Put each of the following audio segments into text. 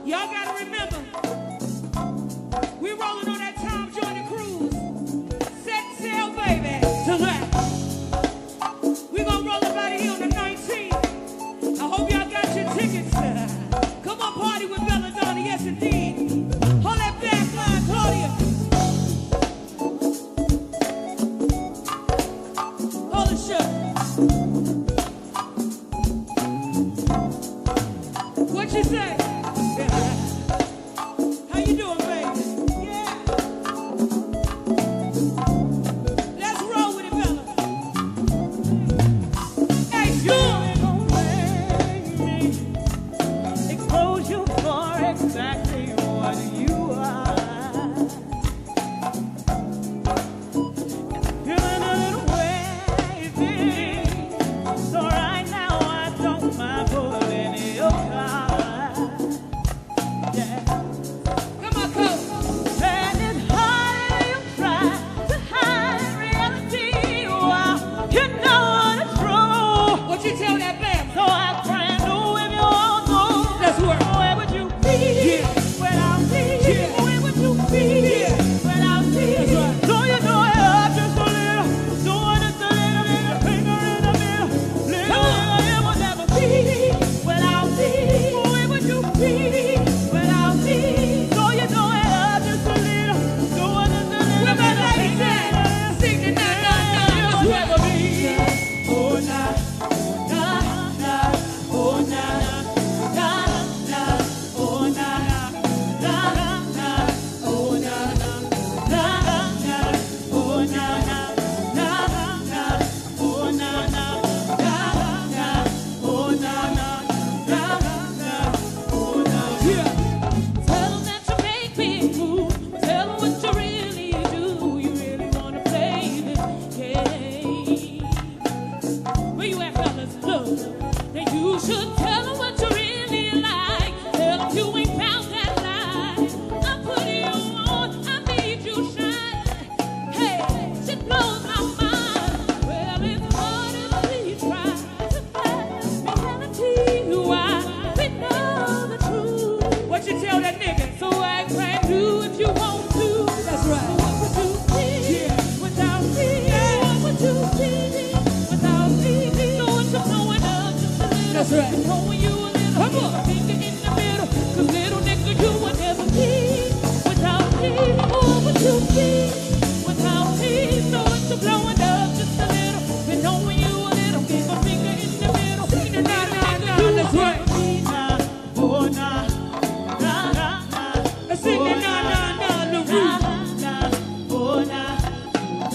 Y'all gotta remember, we're rolling on that Tom Jordan cruise. Set sail, baby, to that. We're gonna roll up out of here on the 19th. I hope y'all got your tickets. Come on, party with Belladonna, yes indeed. Hold that back line, Claudia. Hold the shirt. What you say? How you doing, baby? Yeah. Let's roll with it, Bella. Hey, sure. Expose you for exactly what you are. Feeling a little wavy. So right now I don't mind pulling your car. Yeah. Come on, Coach. And it's hard you try to hide reality. Well, you know it's true. What you tell that band? So I brand new if you all know. Let's work. Where would you be? Yeah. Without me? Yeah. Where would you be? Yeah. Without me? That's right. So you know it up just a little. Doing just a little finger in the middle. Little, it would never be. Without me? Where would you be? Without me? So you know it up just a little. Doing just a little. Where my ladies at? Sing the na na na. Let's work. Never be. Oh, nah, nah, nah. Oh, nah, nah, nah. Oh, nah, nah, nah. Oh, nah, nah, nah. Oh, nah, nah, nah. Oh, nah, nah, nah. Oh, nah, nah, nah. Oh, nah. Yeah. Tell them that you make me move. Tell them what you really do. You really wanna play this game. Where you at, fellas? Look, then you should tell them what you really like. Tell them you ain't found that life. I put you on, I made you shine. Hey, shit blows my mind. Well, it's hard as we try to find reality. Why we know the truth. What you tell that nigga? So act brand new if you want to. That's right. What would you be Yeah. without me? What would you be without me? So what you blowing up just a little. That's right. Throwing you a little. Come on. Finger in the middle. 'Cause little nigga, you would never be without me. What would you be without me? So what you blowing up just a little. Been knowing you a little. Give a finger in the middle. Sing the na na na. That's right. Oh, nah, nah, nah, nah. Let's sing the na na na. LaRue. Oh, nah,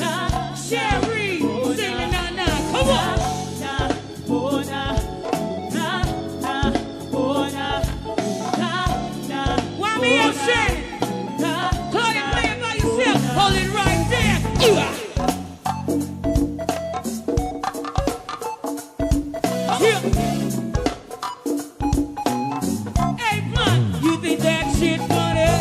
nah. Sherry. Sing the na na. Come on. Oh, nah, nah, nah. Oh, nah, nah, nah. Why me up, Sherry? Claudia, play it by yourself. Hold it right there. Yeah. Hey, man, you think that shit funny?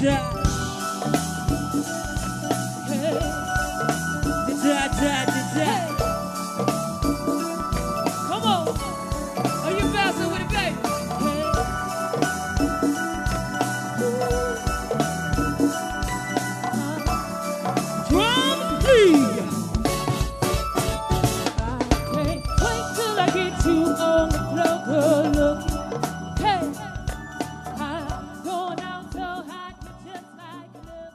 Come on. Are you bouncing with it, baby? Drums, please. Wait till I get you on the floor, girl, look. Hey, I'm going out so hot, but just like love.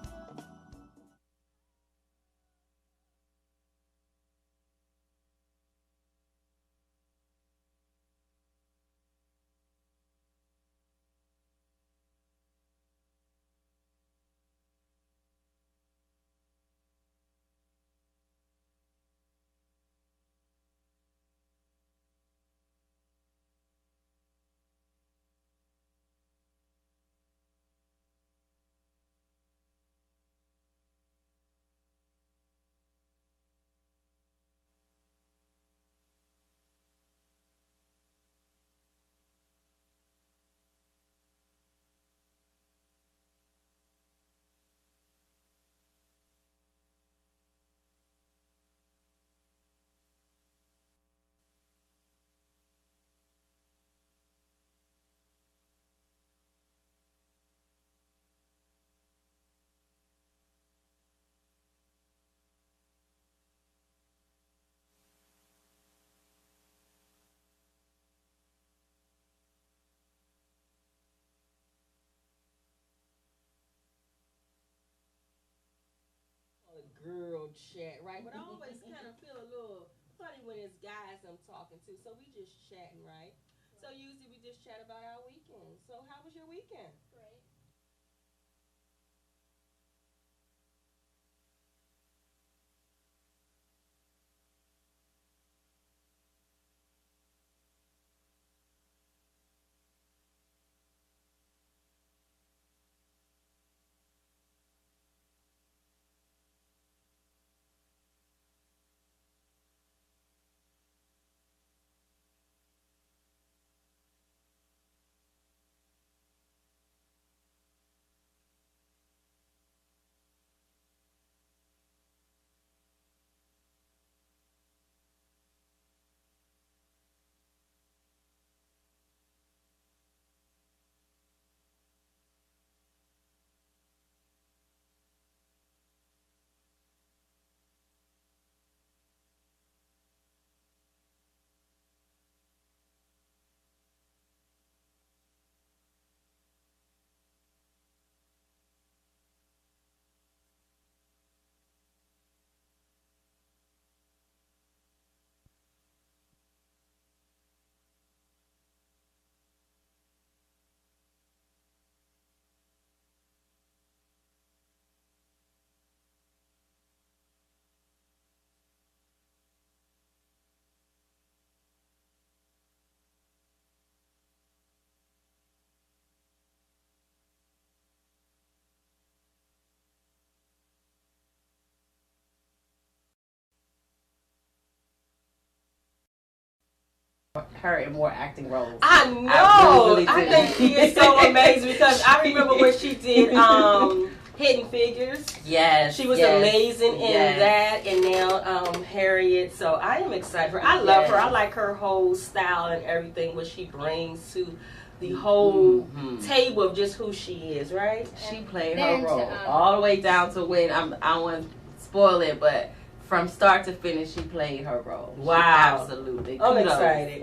Girl chat, right? But I always kind of feel a little funny when it's guys I'm talking to. So we just chatting, right? So usually we just chat about our weekend. So how was your weekend? Her in more acting roles. I know. I I really think she is so amazing because I remember when she did Hidden Figures. Yes, She was yes, amazing in yes. that, and now Harriet. So I am excited for her. I love her. I like her whole style and everything what she brings to the whole table of just who she is. Right? She played her role all the way down to when I don't want to spoil it, but from start to finish, she played her role. Wow. She absolutely. I'm Kudos. excited.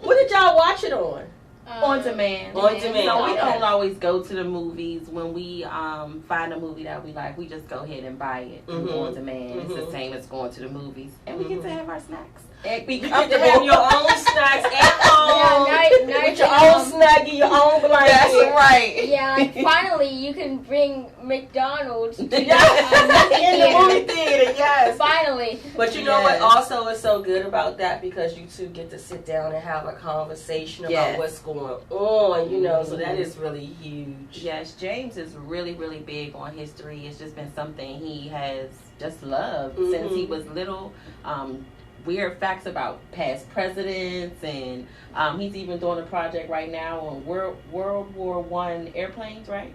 What did y'all watch it on? On demand. On demand. So we Okay. don't always go to the movies. When we find a movie that we like, we just go ahead and buy it on demand. It's the same as going to the movies. And we get to have our snacks. And be You get to have your own snacks at home Yeah, with your own snuggie, your own blanket. That's right. Yeah, like finally you can bring McDonald's to Yes. In the movie theater, yes. Finally. But you know what also is so good about that, because you two get to sit down and have a conversation about what's going on, you know, so that is really huge. Yes, James is really, really big on history. It's just been something he has just loved since he was little. Weird facts about past presidents, and he's even doing a project right now on World War I airplanes, right?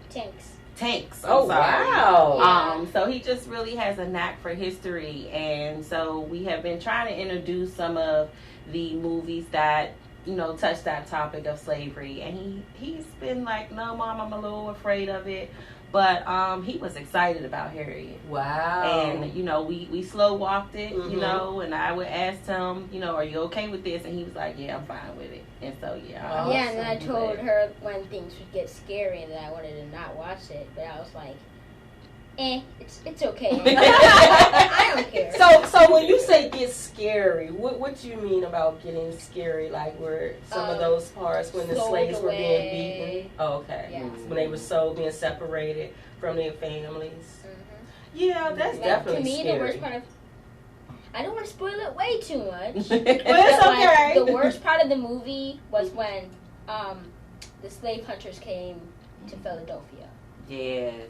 tanks. Oh, wow. So he just really has a knack for history, and so we have been trying to introduce some of the movies that, you know, touch that topic of slavery, and he's been like, no, Mom, I'm a little afraid of it. But he was excited about Harriet. Wow. And, you know, we slow walked it, Mm-hmm. you know, and I would ask him, you know, are you okay with this? And he was like, yeah, I'm fine with it. And so, yeah. Oh. Yeah, and then I told her when things would get scary that I wanted to not watch it, but I was like, it's okay. I don't care. So when you say get scary, what do you mean about getting scary? Like where some of those parts when the sold slaves were being away. beaten? Oh, okay. Yeah. When they were sold, being separated from their families. Mhm. Yeah, that's Like, definitely to me, scary. the worst part of, I don't want to spoil it way too much. Well, it's But, like, okay. the worst part of the movie was when the slave hunters came to Philadelphia. Yes.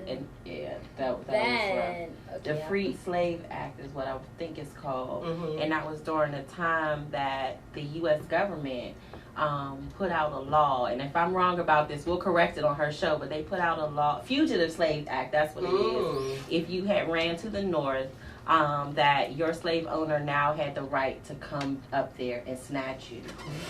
And yeah, that was rough. Then, The Freed Slave Act is what I think it's called. Mhm. And that was during the time that the U.S. government put out a law. And if I'm wrong about this, we'll correct it on her show. But they put out a law, Fugitive Slave Act, that's what it is. If you had ran to the north, that your slave owner now had the right to come up there and snatch you.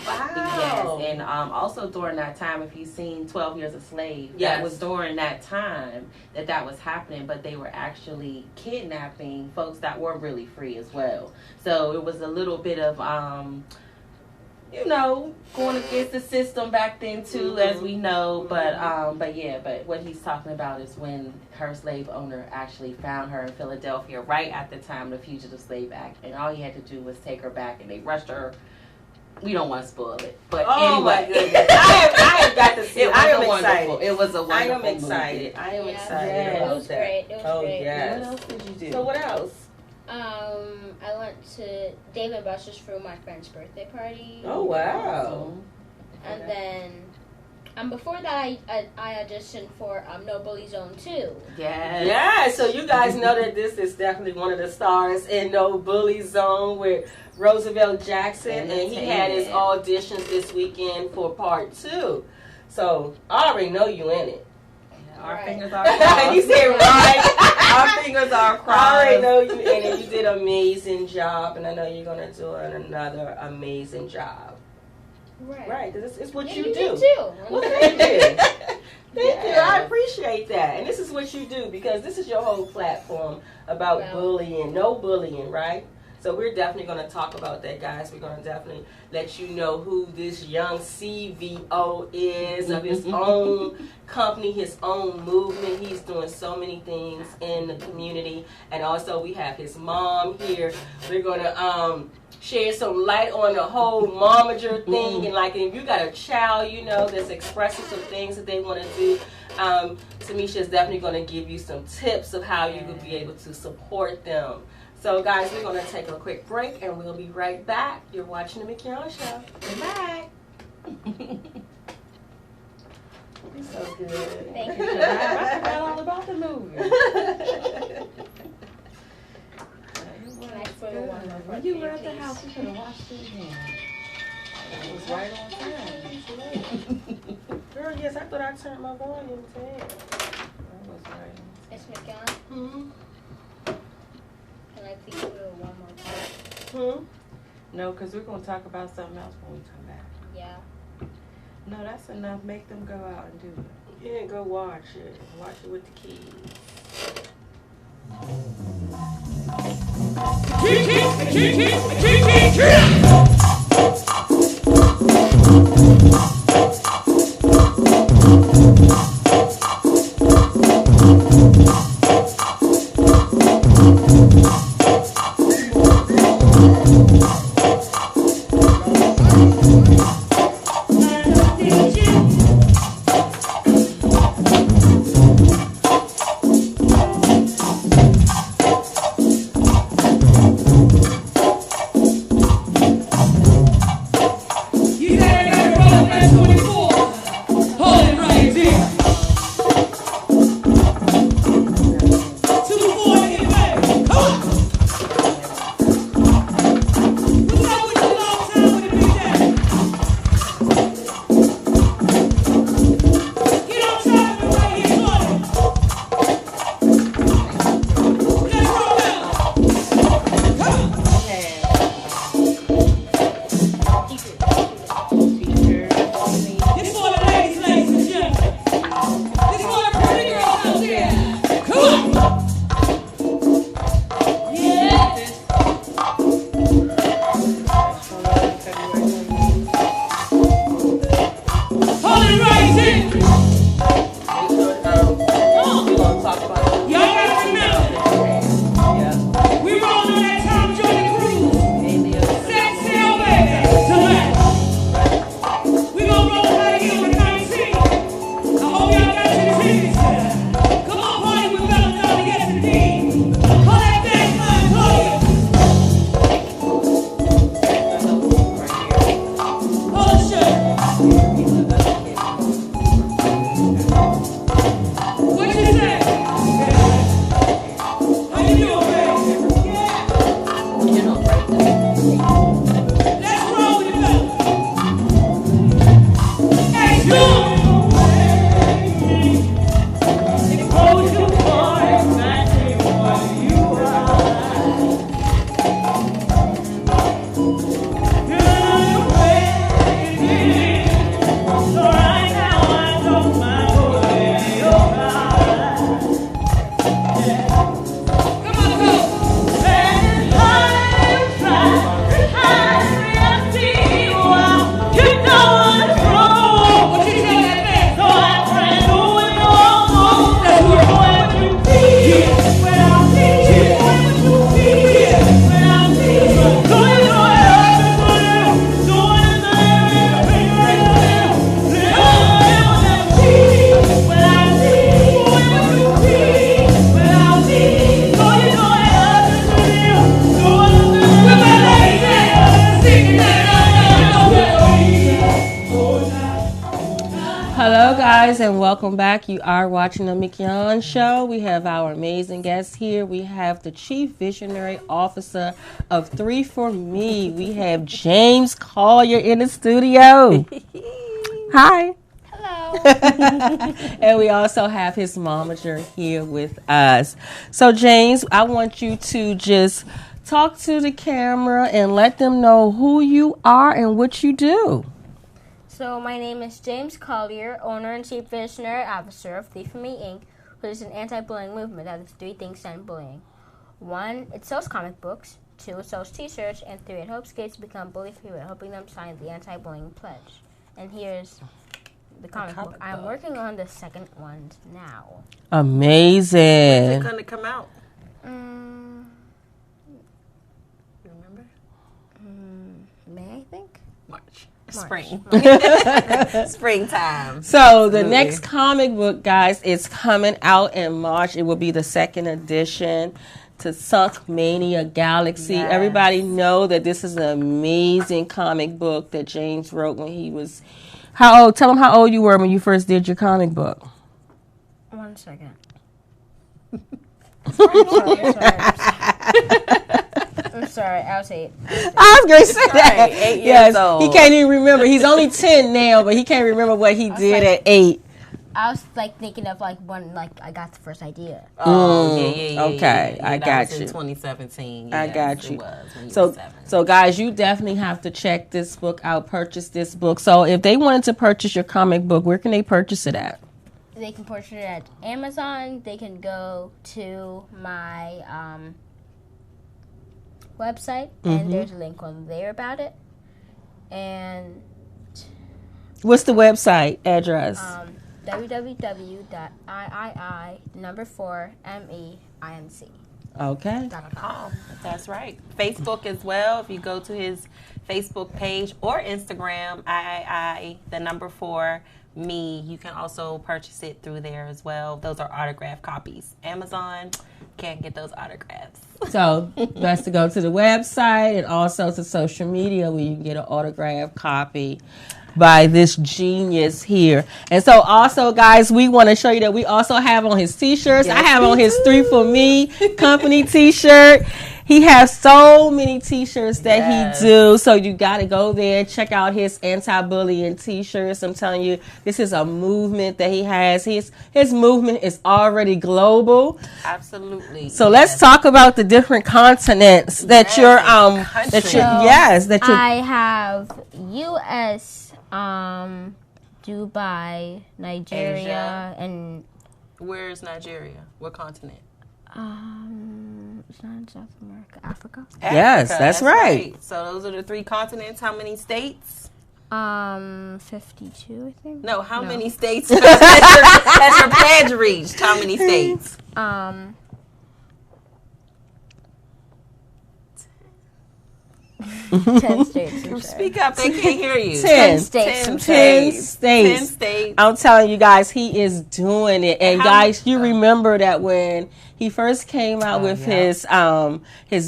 Wow. Yes, and also during that time, if you've seen 12 Years a Slave, Yes. that was during that time that was happening, but they were actually kidnapping folks that were really free as well. So it was a little bit of, you know, going against the system back then too, as we know. But what he's talking about is when her slave owner actually found her in Philadelphia right at the time of the Fugitive Slave Act, and all he had to do was take her back, and they rushed her. We don't want to spoil it, but Oh my anyway, goodness. I have got to see it. I am excited. It was a wonderful I am movie. excited. I am Yeah. excited Yes. about It was that. great. It was Oh, great. yes. What else did you do? So what else? I went to Dave and Buster's for my friend's birthday party. Oh, wow. And then, before that, I auditioned for No Bully Zone 2. Yes. Yeah, so you guys know that this is definitely one of the stars in No Bully Zone with Roosevelt Jackson, and he had his auditions this weekend for part 2. So I already know you in it. Our Right. fingers are crossed. You said right. Our fingers are crossed. I already know you in it. You did an amazing job, and I know you're gonna do another amazing job. Right, because it's what Yeah, you you do. did too. Well, thank you. Thank you. I Yes. appreciate that. And this is what you do because this is your whole platform about Well. bullying, no bullying, right? So we're definitely going to talk about that, guys. We're going to definitely let you know who this young CVO is of his own company, his own movement. He's doing so many things in the community. And also we have his mom here. We're going to share some light on the whole momager thing. And like if you got a child, you know, that's expressing some things that they want to do, Tamisha is definitely going to give you some tips of how you could be able to support them. So, guys, we're going to take a quick break, and we'll be right back. You're watching the Mignon Show. Bye. You're so good. Thank you. I forgot all about the movie. Can I spoil one more? When you were at the house, you could have watched it again. It was right on time. Girl, yes, I thought I turned my volume to it. That was right. It's Mignon. Hmm? Can I please spoil one more time? No, because we're going to talk about something else when we come back. Yeah. No, that's enough. Make them go out and do it. Yeah, go watch it. Watch it with the kids. hold you for exactly what you are. You're crazy. So right now I don't mind holding your eyes. Come on, go. And I'm trying to hide reality while you know what's wrong. What you tell that man? So I pray you will almost when you feel when I feel when you feel when I feel. So you know I have to put you doing the everything right now. When I feel when I feel when you feel when I feel. So you know I have to put you doing the With my ladies there, singing that. Hello, guys, and welcome back. You are watching the Mignon Show. We have our amazing guests here. We have the Chief Visionary Officer of 3 for Me. We have James Collier in the studio. Hi. Hello. And we also have his momager here with us. So, James, I want you to just talk to the camera and let them know who you are and what you do. So my name is James Collier, owner and chief visionary officer of 3 for Me Inc., which is an anti-bullying movement that does 3 things to end bullying. 1, it sells comic books. 2, it sells t-shirts. And 3, it helps kids become bully-free by helping them sign the anti-bullying pledge. And here's the comic book. I'm working on the second one now. Amazing. It's going to come out. Remember? May I think? March. Spring. Springtime. So the next comic book, guys, is coming out in March. It will be the second edition to Sunk Mania Galaxy. Yes. Everybody know that this is an amazing comic book that James wrote when he was how old? Tell them how old you were when you first did your comic book. 1 second. I'm sorry. I was 8. I was going to say that. 8 Yes, years old. he can't even remember. He's only 10 now, but he can't remember what he did at 8. I was like thinking of like when like I got the first idea. Oh, yeah. Okay, I that got was you. In 2017. I Yes, got it you. was when you So, were 7. so guys, you definitely have to check this book out. Purchase this book. So, if they wanted to purchase your comic book, where can they purchase it at? They can purchase it at Amazon. They can go to my website, and there's a link on there about it. And What's the website address? www.iii4meinc. Okay. That's right. Facebook as well. If you go to his Facebook page or Instagram, III4me, you can also purchase it through there as well. Those are autographed copies. Amazon can't get those autographs. So, best to go to the website and also to social media where you can get an autographed copy by this genius here. And so also, guys, we want to show you that we also have on his t-shirts. Yes, I have on we his do. 3 for Me company t-shirt. He has so many t-shirts that Yes. he do. So you got to go there, check out his anti-bullying t-shirts. I'm telling you, this is a movement that he has. His movement is already global. Absolutely. So let's talk about the different continents that you're countries. that you're I have U.S., Dubai, Nigeria, Asia. and Where's Nigeria? What continent? it's not in South America, Africa. Yes, that's right. So those are the 3 continents. How many states? 52, I think. No, how many states has your pledge reached? How many states? 10 states. I'm sure. Speak up, they can't hear you. 10 states. 10 states. 10 states. I'm telling you guys, he is doing it. And How guys, many- you remember that when he first came out with his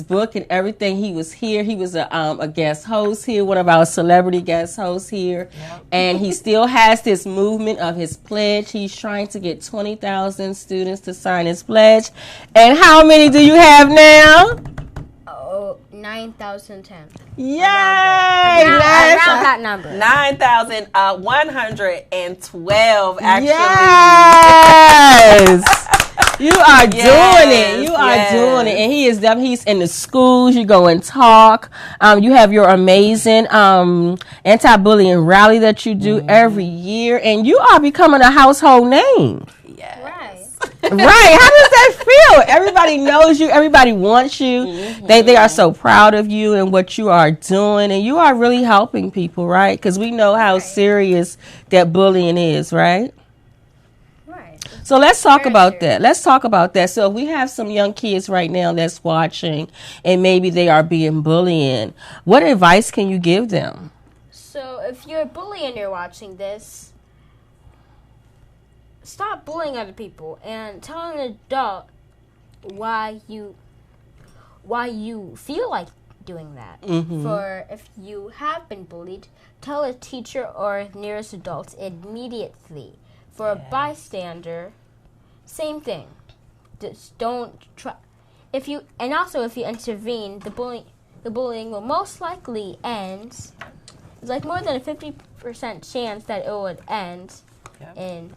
book and everything, he was here. He was a guest host here, one of our celebrity guest hosts here. And he still has this movement of his pledge. He's trying to get 20,000 students to sign his pledge. And how many do you have now? 9,010. Yay! Around that number. 9,112 actually. Yes! You are doing it. You are doing it. And he's in the schools. You go and talk. You have your amazing anti-bullying rally that you do every year. And you are becoming a household name. Yes. Right. Right. How does that feel? Everybody knows you. Everybody wants you. They are so proud of you and what you are doing. And you are really helping people, right? Because we know how serious that bullying is, right? So let's talk about that. Let's talk about that. So if we have some young kids right now that's watching and maybe they are being bullied, what advice can you give them? So if you're a bully and you're watching this, stop bullying other people and tell an adult why you feel like doing that. For if you have been bullied, tell a teacher or nearest adult immediately. For a bystander, same thing. Just don't try. If you intervene, the bullying will most likely end. It's like more than a 50% chance that it would end. In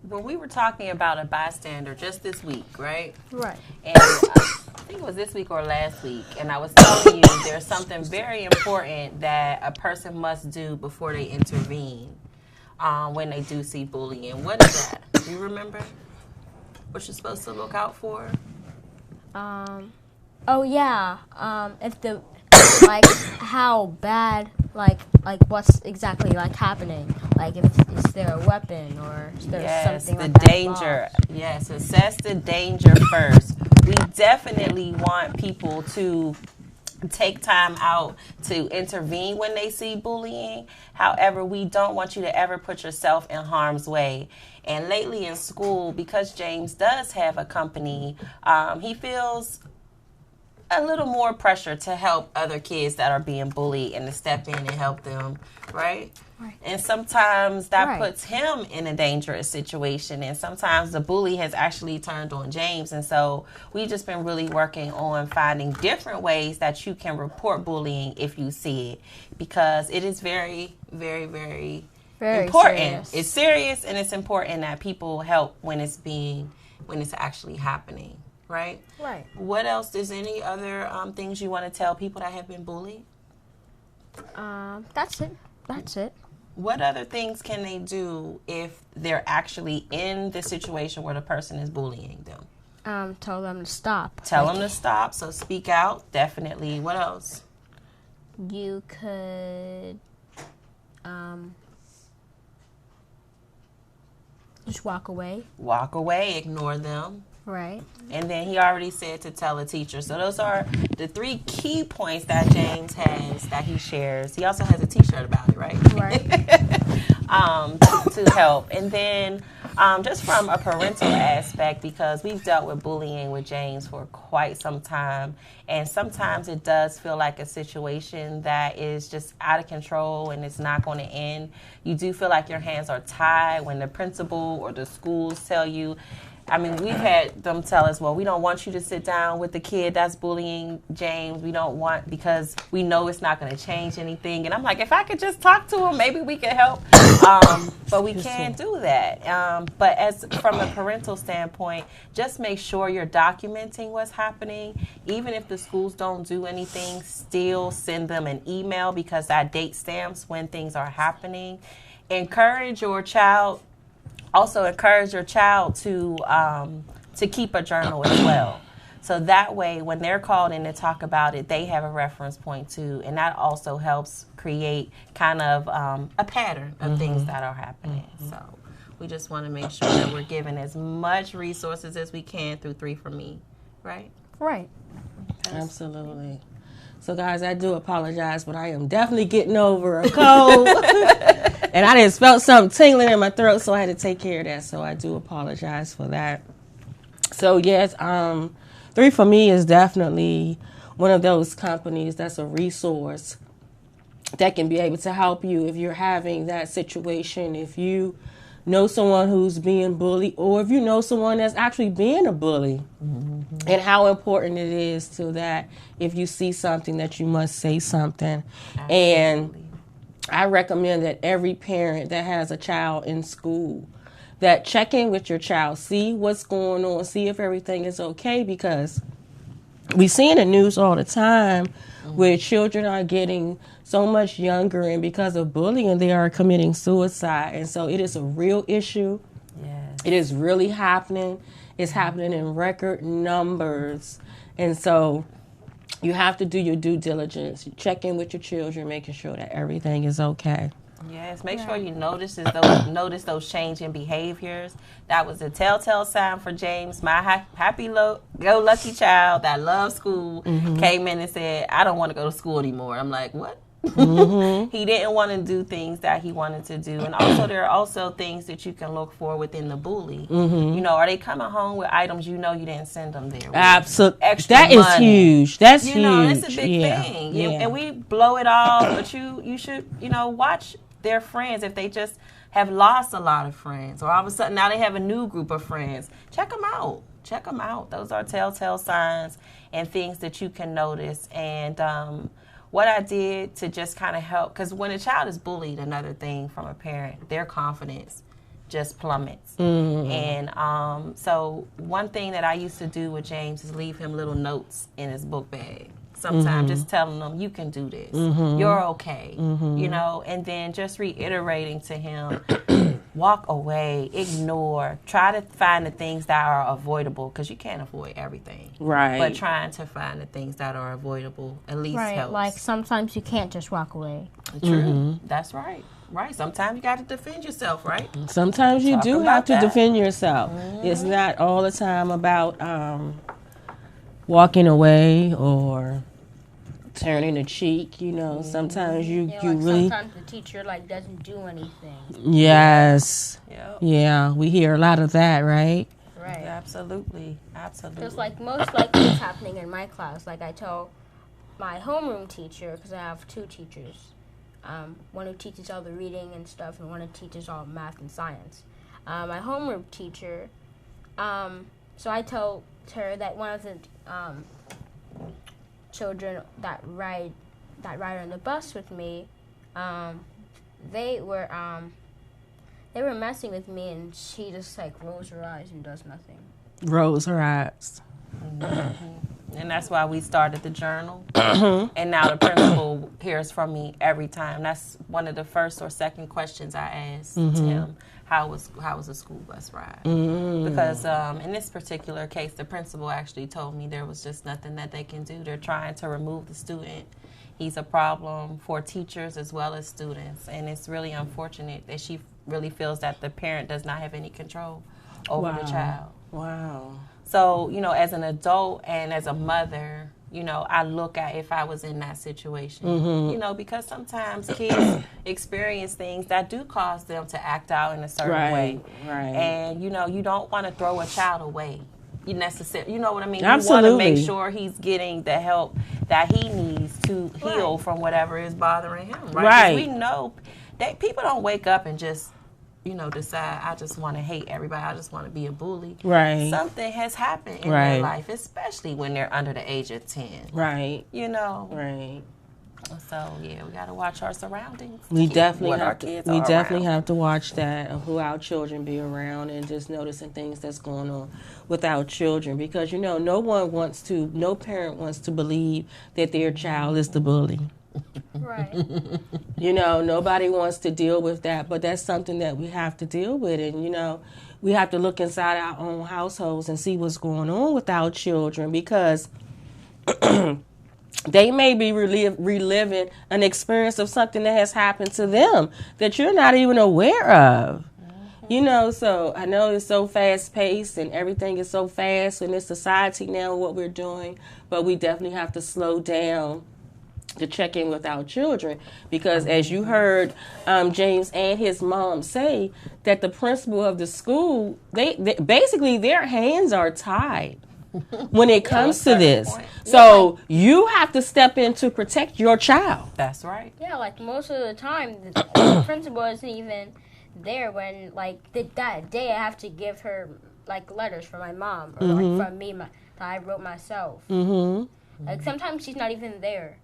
When we were talking about a bystander just this week, right? Right. And I think it was this week or last week, and I was telling you there's something very important that a person must do before they intervene. When they do see bullying. What is that? Do you remember what you're supposed to look out for? If the how bad what's exactly happening, is there a weapon or is there something the like that danger involved? Yes, assess the danger first. We definitely want people to take time out to intervene when they see bullying. However, we don't want you to ever put yourself in harm's way. And lately in school, because James does have a company, he feels a little more pressure to help other kids that are being bullied and to step in and help them, right? And sometimes that puts him in a dangerous situation. And sometimes the bully has actually turned on James. And so we've just been really working on finding different ways that you can report bullying if you see it. Because it is very, very, very important. Serious. It's serious, and it's important that people help when it's actually happening. Right? Right. What else? Is any other things you want to tell people that have been bullied? That's it. What other things can they do if they're actually in the situation where the person is bullying them? Tell them to stop. Tell them to stop. So speak out. Definitely. What else? You could just walk away. Walk away. Ignore them. Right. And then he already said to tell a teacher. So those are the 3 key points that James has that he shares. He also has a T-shirt about it, right? Right. To help. And then just from a parental aspect, because we've dealt with bullying with James for quite some time, and sometimes it does feel like a situation that is just out of control and it's not going to end. You do feel like your hands are tied when the principal or the schools tell you. I mean, we've had them tell us, well, we don't want you to sit down with the kid that's bullying James. We don't want, because we know it's not going to change anything. And I'm like, if I could just talk to him, maybe we could help. But we can't do that. But as from a parental standpoint, just make sure you're documenting what's happening. Even if the schools don't do anything, still send them an email, because that date stamps when things are happening. Encourage your child. Also encourage your child to keep a journal as well. So that way, when they're called in to talk about it, they have a reference point too. And that also helps create kind of a pattern of things that are happening. So we just want to make sure that we're giving as much resources as we can through 3 for Me, right? Right. Absolutely. So, guys, I do apologize, but I am definitely getting over a cold. And I just felt something tingling in my throat, so I had to take care of that. So I do apologize for that. So, yes, 3 for Me is definitely one of those companies that's a resource that can be able to help you if you're having that situation, if you know someone who's being bullied, or if you know someone that's actually being a bully, and how important it is to that if you see something that you must say something. Absolutely. And I recommend that every parent that has a child in school, that check in with your child, see what's going on, see if everything is okay, because we see in the news all the time where children are getting so much younger, and because of bullying, they are committing suicide. And so it is a real issue. Yes. It is really happening. It's happening in record numbers. And so you have to do your due diligence. Check in with your children, making sure that everything is okay. Yes, make sure you notice those changing behaviors. That was a telltale sign for James, my happy-go-lucky child that loves school, came in and said, I don't want to go to school anymore. I'm like, what? He didn't want to do things that he wanted to do. And also, there are also things that you can look for within the bully. You know, are they coming home with items you know you didn't send them there with? Absolutely. Extra That is money. huge. That's You huge. know, that's a big Yeah. thing. Yeah. And we blow it off, but you should, watch their friends. If they just have lost a lot of friends, or all of a sudden now they have a new group of friends, check them out. Check them out. Those are telltale signs and things that you can notice. And what I did to just kind of help, because when a child is bullied, another thing from a parent, their confidence just plummets. And so one thing that I used to do with James is leave him little notes in his book bag. Sometimes just telling them, you can do this. You're okay. And then just reiterating to him, walk away, ignore, try to find the things that are avoidable, because you can't avoid everything. Right. But trying to find the things that are avoidable at least Right, helps. like sometimes you can't just walk away. True. That's right. Right. Sometimes you got to defend yourself, right? Sometimes you Talk do about have to that. defend yourself. It's not all the time about walking away or turning a cheek. Sometimes you Like really... sometimes the teacher doesn't do anything. Yes. Yeah. Yeah, we hear a lot of that, right? Right. Absolutely. Absolutely. Just most likely it's happening in my class. Like I tell my homeroom teacher, because I have two teachers, one who teaches all the reading and stuff, and one who teaches all math and science. My homeroom teacher, so I tell her that one of the children that ride on the bus with me, they were messing with me, and she just rolls her eyes and does nothing. Rolls her eyes. And that's why we started the journal. And now the principal hears from me every time. That's one of the first or second questions I asked him. How was the school bus ride? Because in this particular case, the principal actually told me there was just nothing that they can do. They're trying to remove the student. He's a problem for teachers as well as students. And it's really unfortunate that she really feels that the parent does not have any control over the child. Wow. So, as an adult and as a mother, I look at if I was in that situation, because sometimes kids experience things that do cause them to act out in a certain way. Right. And, you don't want to throw a child away. You know what I mean? Absolutely. You want to make sure he's getting the help that he needs to heal from whatever is bothering him, right? 'Cause we know that people don't wake up and just decide, I just want to hate everybody. I just want to be a bully. Right. Something has happened in their life, especially when they're under the age of 10. Right. Right. So, yeah, we got to watch our surroundings. We definitely have to watch that, of who our children be around, and just noticing things that's going on with our children, because no parent wants to believe that their child is the bully. Right. Nobody wants to deal with that, but that's something that we have to deal with. And, we have to look inside our own households and see what's going on with our children, because they may be reliving an experience of something that has happened to them that you're not even aware of. So I know it's so fast-paced and everything is so fast in this society now, what we're doing, but we definitely have to slow down to check in with our children, because as you heard James and his mom say, that the principal of the school, they basically their hands are tied when it comes to this. So you have to step in to protect your child. That's right. Yeah, most of the time, the principal isn't even there when, that day I have to give her, letters from my mom, or, from me, that I wrote myself. Sometimes she's not even there.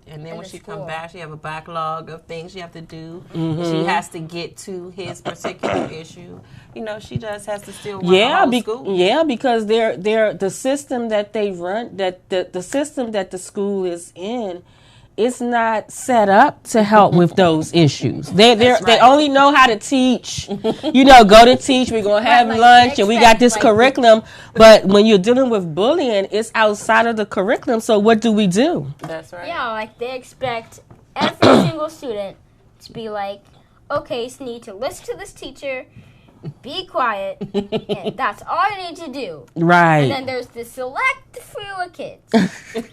And then in when the she school. come back, she have a backlog of things she have to do. Mm-hmm. And she has to get to his particular issue. You know, she just has to still run the whole school. Yeah, because they're the system that they run, that the system that the school is in, it's not set up to help with those issues. They only know how to teach. You know, go to teach. We're gonna have Right, like, lunch, they and we got this expect, like- curriculum. But when you're dealing with bullying, it's outside of the curriculum. So what do we do? That's right. Yeah, like they expect every single student to be like, okay, so you need to listen to this teacher, be quiet, and that's all you need to do. Right. And then there's the select few of kids.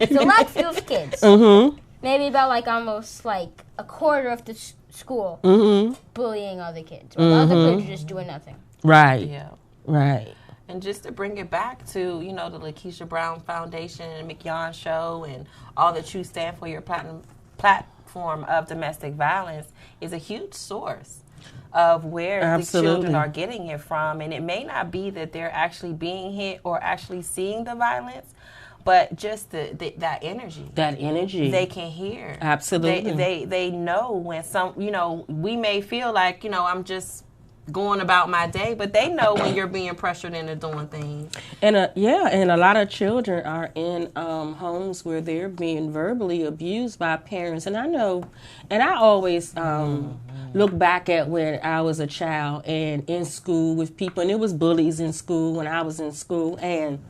Select few of kids. Mm-hmm. Maybe about like almost like a quarter of the school Mm-hmm. bullying other kids. While the other kids are just doing nothing. Right. Yeah. Right. And just to bring it back to, you know, the Lakeisha Brown Foundation and Mignon Show and all that you stand for, your platform of domestic violence is a huge source of where Absolutely. the children are getting it from. And it may not be that they're actually being hit or actually seeing the violence, but just that energy. That energy. They can hear. Absolutely. They know when some, you know, we may feel like, you know, I'm just going about my day, but they know when you're being pressured into doing things. And and a lot of children are in homes where they're being verbally abused by parents. And I know, and I always look back at when I was a child and in school with people, and it was bullies in school when I was in school, and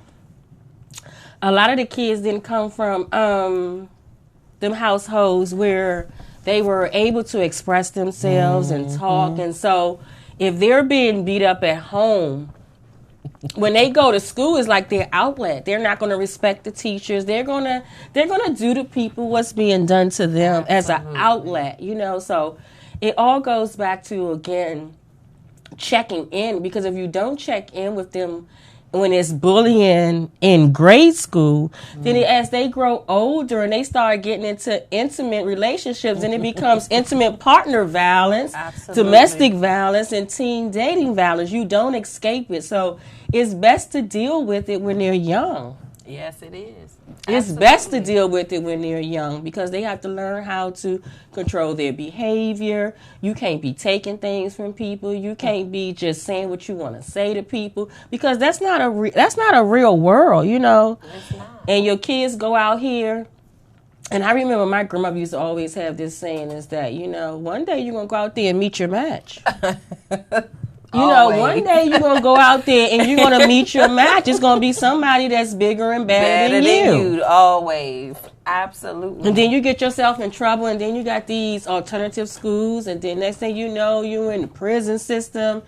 a lot of the kids didn't come from them households where they were able to express themselves and talk, and so if they're being beat up at home, when they go to school, it's like their outlet. They're not going to respect the teachers. They're gonna do to people what's being done to them as an outlet, you know. So it all goes back to, again, checking in, because if you don't check in with them when it's bullying in grade school, then as they grow older and they start getting into intimate relationships, and it becomes intimate partner violence, domestic violence, and teen dating violence. You don't escape it. So it's best to deal with it when they're young. Yes, it is. It's best to deal with it when they're young, because they have to learn how to control their behavior. You can't be taking things from people. You can't be just saying what you want to say to people, because that's not a real world, you know. It's not. And your kids go out here. And I remember my grandmother used to always have this saying, is that, you know, one day you're going to go out there and meet your match. You know, one day you're going to go out there and you're going to meet your match. It's going to be somebody that's bigger and better than you. Always. Absolutely. And then you get yourself in trouble, and then you got these alternative schools, and then next thing you know, you're in the prison system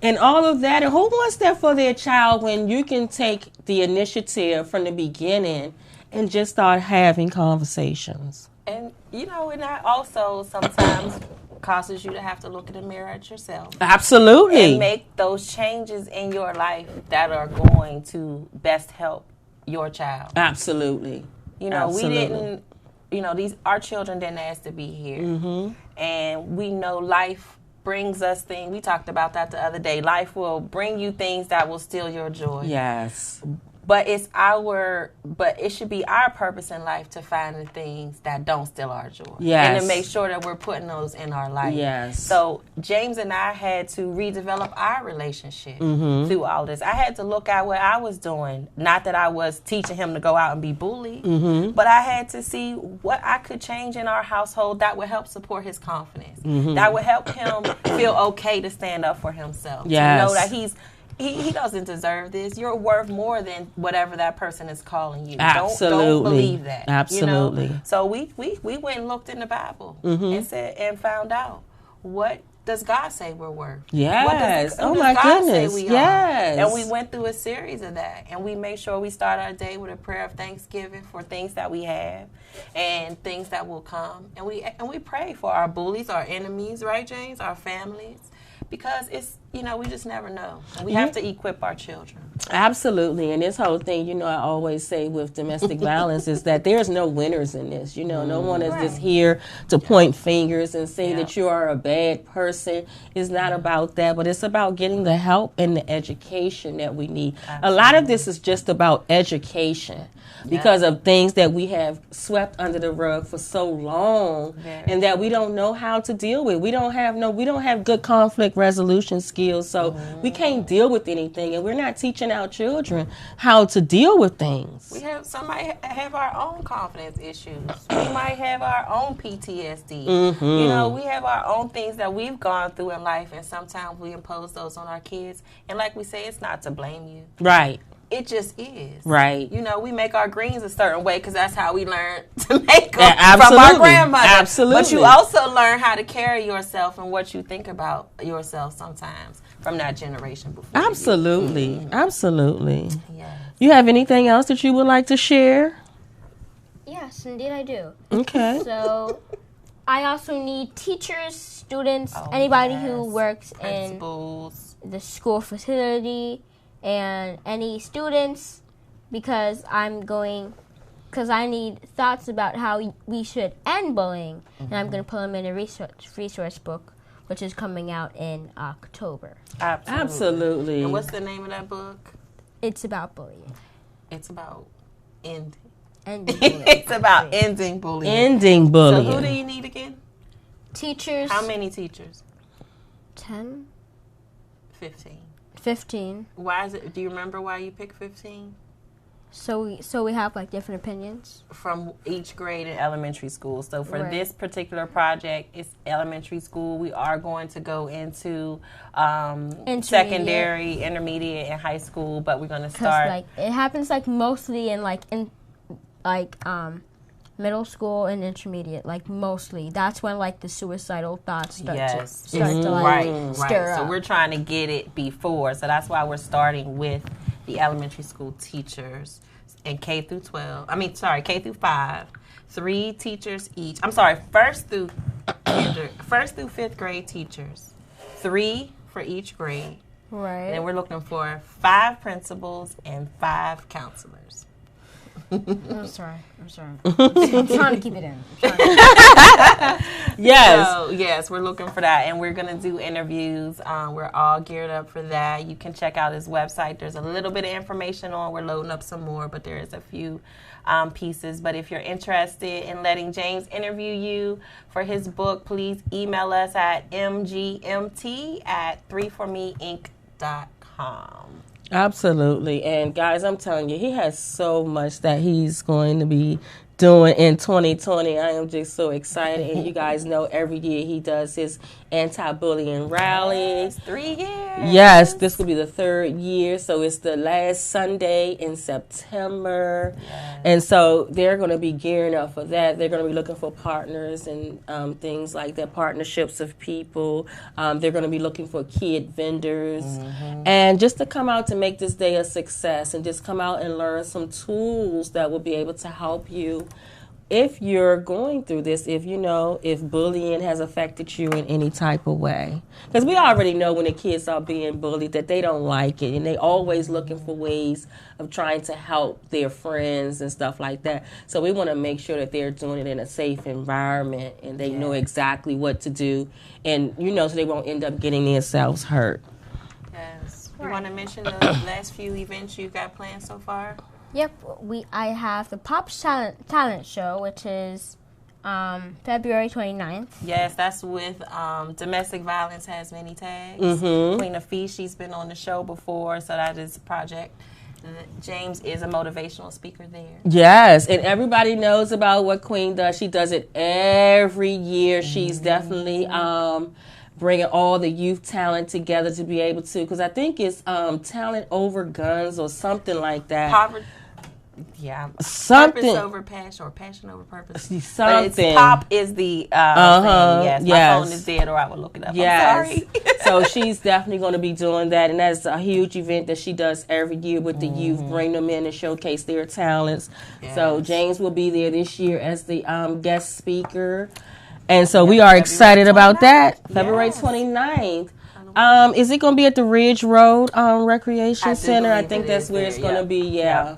and all of that. And who wants that for their child when you can take the initiative from the beginning and just start having conversations? And, you know, and that also sometimes causes you to have to look in the mirror at yourself. Absolutely. And make those changes in your life that are going to best help your child. Absolutely. You know, Absolutely. we didn't, you know, our children didn't ask to be here. Mm-hmm. And we know life brings us things. We talked about that the other day. Life will bring you things that will steal your joy. Yes. But it should be our purpose in life to find the things that don't steal our joy. Yes. And to make sure that we're putting those in our life. Yes. So James and I had to redevelop our relationship through all this. I had to look at what I was doing. Not that I was teaching him to go out and be bullied, but I had to see what I could change in our household that would help support his confidence. That would help him feel okay to stand up for himself. Yes. To know that he doesn't deserve this. You're worth more than whatever that person is calling you. Absolutely. Don't believe that. Absolutely. You know? So we went and looked in the Bible and found out, what does God say we're worth? Yes. Who does my God goodness. say we Yes. are? And we went through a series of that, and we made sure we start our day with a prayer of thanksgiving for things that we have and things that will come. And we pray for our bullies, our enemies, right, James? Our families. Because we just never know. And we have to equip our children. Absolutely. And this whole thing, I always say with domestic violence is that there's no winners in this. No one is just here to point fingers and say that you are a bad person. It's not about that, but it's about getting the help and the education that we need. Absolutely. A lot of this is just about education because of things that we have swept under the rug for so long and that we don't know how to deal with. We don't have good conflict resolution skills, so we can't deal with anything, and we're not teaching our children how to deal with things. Some might have our own confidence issues. We might have our own PTSD. We have our own things that we've gone through in life, and sometimes we impose those on our kids. And like we say, it's not to blame you. Right. It just is. Right. We make our greens a certain way because that's how we learn to make them from our grandmother. Absolutely. But you also learn how to carry yourself and what you think about yourself sometimes from that generation before. Absolutely. Absolutely. Yes. You have anything else that you would like to share? Yes, indeed I do. Okay. So I also need teachers, students, anybody who works Principals. in the school facility, and any students, because I need thoughts about how we should end bullying, and I'm going to put them in a resource book, which is coming out in October. Absolutely. And what's the name of that book? It's about bullying. It's about ending. Bullying. It's about ending bullying. Ending bullying. So who do you need again? Teachers. How many teachers? 10. 15. 15. Why is it? Do you remember why you picked 15? So we have like different opinions from each grade in elementary school. So for this particular project, it's elementary school. We are going to go into secondary, intermediate, and high school, but we're going to start. It happens mostly in middle school and intermediate, mostly. That's when the suicidal thoughts start to stir up. So we're trying to get it before. So that's why we're starting with the elementary school teachers and K through 5. 3 teachers each. I'm sorry, first through fifth grade teachers. 3 for each grade. Right. And we're looking for 5 principals and 5 counselors. I'm sorry. I'm trying to keep it in. Yes. So, yes, we're looking for that. And we're going to do interviews. We're all geared up for that. You can check out his website. There's a little bit of information on. We're loading up some more, but there is a few pieces. But if you're interested in letting James interview you for his book, please email us at mgmt@3formeinc.com. Absolutely. And guys, I'm telling you, he has so much that he's going to be doing in 2020. I am just so excited. And you guys know every year he does his anti-bullying rallies. 3 years. Yes, this will be the 3rd year. So it's the last Sunday in September. Yes. And so they're going to be gearing up for that. They're going to be looking for partners and things like that, partnerships of people. They're going to be looking for kid vendors. Mm-hmm. And just to come out to make this day a success and just come out and learn some tools that will be able to help you if you're going through this, if bullying has affected you in any type of way. Because we already know when the kids are being bullied that they don't like it, and they always looking for ways of trying to help their friends and stuff like that. So we want to make sure that they're doing it in a safe environment and they know exactly what to do, and so they won't end up getting themselves hurt. Yes. You want to mention the last few events you got planned so far? Yep, I have the Pops Talent Show, which is February 29th. Yes, that's with Domestic Violence Has Many Tags. Mm-hmm. Queen Afees, she's been on the show before, so that is a project. James is a motivational speaker there. Yes, and everybody knows about what Queen does. She does it every year. She's definitely bringing all the youth talent together to be able to, because I think it's talent over guns or something like that. Something. Purpose over passion, or passion over purpose. Something. Pop is the thing. Yes, my phone is dead, or I would look it up. Yes. I'm sorry. So she's definitely going to be doing that, and that's a huge event that she does every year with the youth, bring them in and showcase their talents. Yes. So James will be there this year as the guest speaker, and so we are excited about that. February 29th. Is it going to be at the Ridge Road Recreation I do Center? I believe think it that's is where there, it's going to yep. be. Yeah.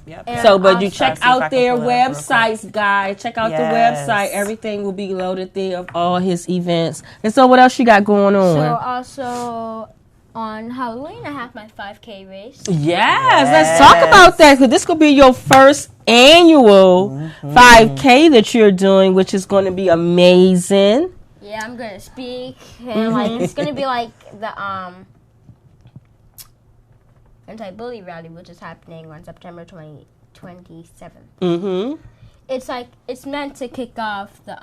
Yep. And So, but you also- check see if I out can their pull it up real quick. websites, guys. Check out the Yes. website. Everything will be loaded there of all his events. And so, what else you got going on? So also on Halloween, I have my 5K race. Yes, let's talk about that, because this could be your first annual 5K that you're doing, which is going to be amazing. Yeah, I'm gonna speak, and like it's gonna be like the anti-bully rally, which is happening on September 27th. Mm-hmm. It's like it's meant to kick off the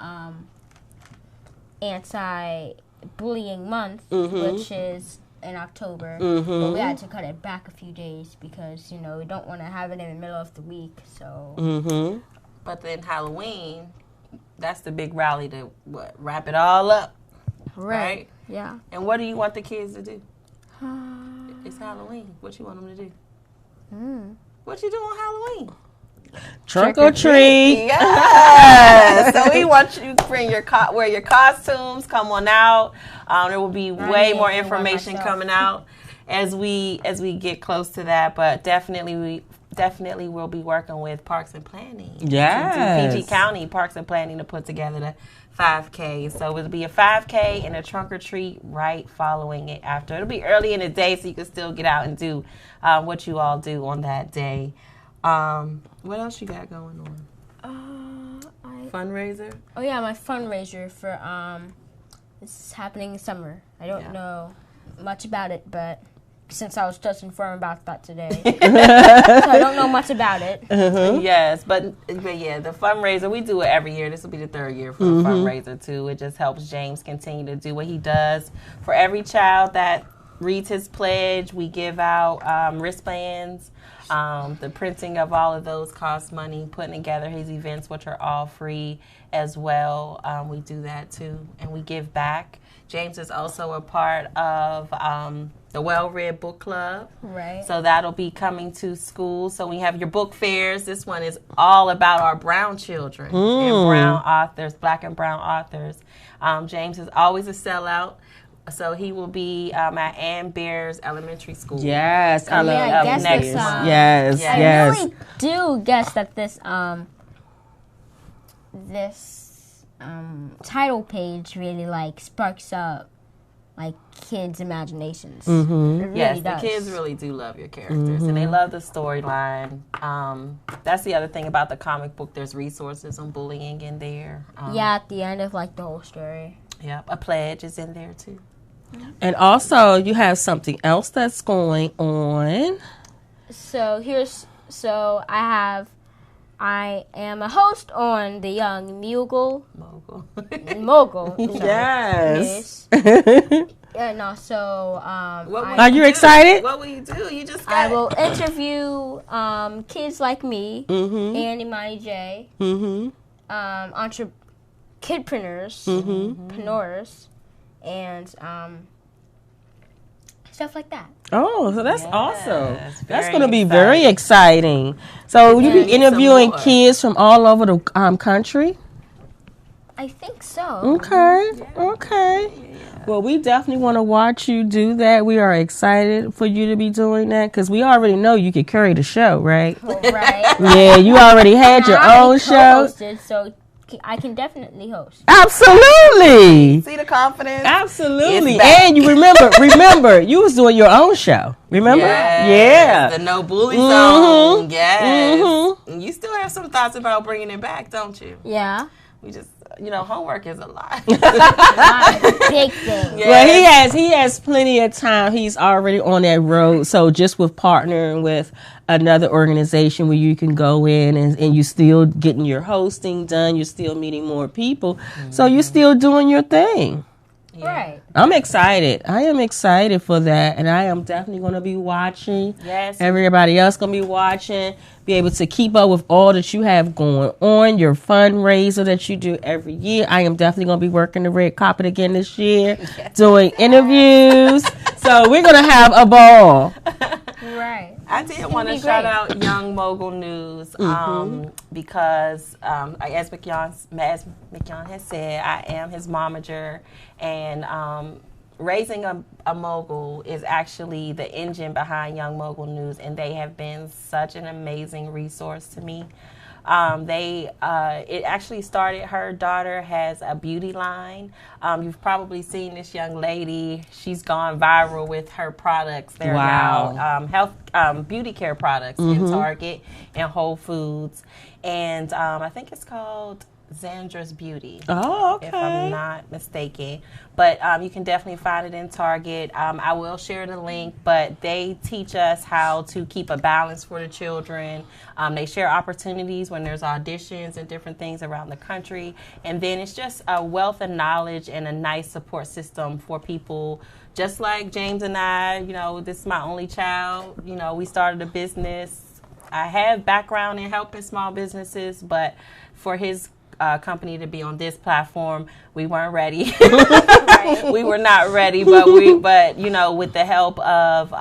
anti-bullying month, which is in October. But we had to cut it back a few days because we don't want to have it in the middle of the week. So But then Halloween, that's the big rally to wrap it all up, right? Yeah. And what do you want the kids to do? It's Halloween. What you want them to do? What you do on Halloween? Trunk or treat. Yes. So we want you to bring wear your costumes. Come on out. There will be way more information coming out as we get close to that. But definitely we'll be working with Parks and Planning. Yes. PG County Parks and Planning to put together the 5K. So it'll be a 5K and a trunk or treat right following it after. It'll be early in the day so you can still get out and do what you all do on that day. What else you got going on? Fundraiser? Oh yeah, my fundraiser for this is happening in summer. I don't know much about it, but since I was just informed about that today, so I don't know much about it. Yes, but yeah, the fundraiser, we do it every year. This will be the third year for the fundraiser too. It just helps James continue to do what he does. For every child that reads his pledge, we give out wristbands. The printing of all of those costs money. Putting together his events, which are all free as well. We do that too, and we give back. James is also a part of the Well-Read Book Club. Right. So that'll be coming to school. So we have your book fairs. This one is all about our brown children and brown authors, black and brown authors. James is always a sellout. So he will be at Ann Bears Elementary School. Yes, I love I guess next this, month. Yeah. I really do guess that this title page really sparks up kids' imaginations. It really Yes, does. the kids really do love your characters, and they love the storyline. That's the other thing about the comic book. There's resources on bullying in there. At the end of the whole story. Yep, a pledge is in there too. And also, you have something else that's going on. So I am a host on the Young Mogul. Mogul. Yes. And also, Are you excited? What will you do? You just I will interview kids like me, Annie, Imani J, kidpreneurs, preneurs, and stuff like that. Oh, so that's awesome. Yes, That's very going to be very exciting. So you be need interviewing some more. kids from all over the country? I think so. Okay. Well, we definitely want to watch you do that. We are excited for you to be doing that because we already know you could carry the show, right? Right. Yeah, you already had your I own already show. co-hosted, so I can definitely host. Absolutely. see the confidence. Absolutely. It's back. And you remember, you was doing your own show. Remember? Yes, the No Bully Zone. Yes. Mhm. And you still have some thoughts about bringing it back, don't you? Yeah. We just, homework is a lot. Big thing. Well, he has plenty of time. He's already on that road. So just with partnering with another organization where you can go in and you still getting your hosting done, you're still meeting more people. So you're still doing your thing. Right. I'm excited. I am excited for that. And I am definitely going to be watching. Yes. Everybody else going to be watching. Be able to keep up with all that you have going on. Your fundraiser that you do every year. I am definitely going to be working the red carpet again this year. Doing interviews. So we're going to have a ball. Right. I did want to shout out Young Mogul News because, as Mignon has said, I am his momager, and Raising a Mogul is actually the engine behind Young Mogul News, and they have been such an amazing resource to me. It actually started, her daughter has a beauty line. You've probably seen this young lady. She's gone viral with her products. They're now health beauty care products in Target and Whole Foods. And I think it's called Zandra's Beauty. Oh, okay. If I'm not mistaken. But you can definitely find it in Target. I will share the link, but they teach us how to keep a balance for the children. They share opportunities when there's auditions and different things around the country. And then it's just a wealth of knowledge and a nice support system for people just like James and I. You know, this is my only child. You know, we started a business. I have background in helping small businesses, but for his company to be on this platform, we weren't ready. We were not ready, but you know, with the help of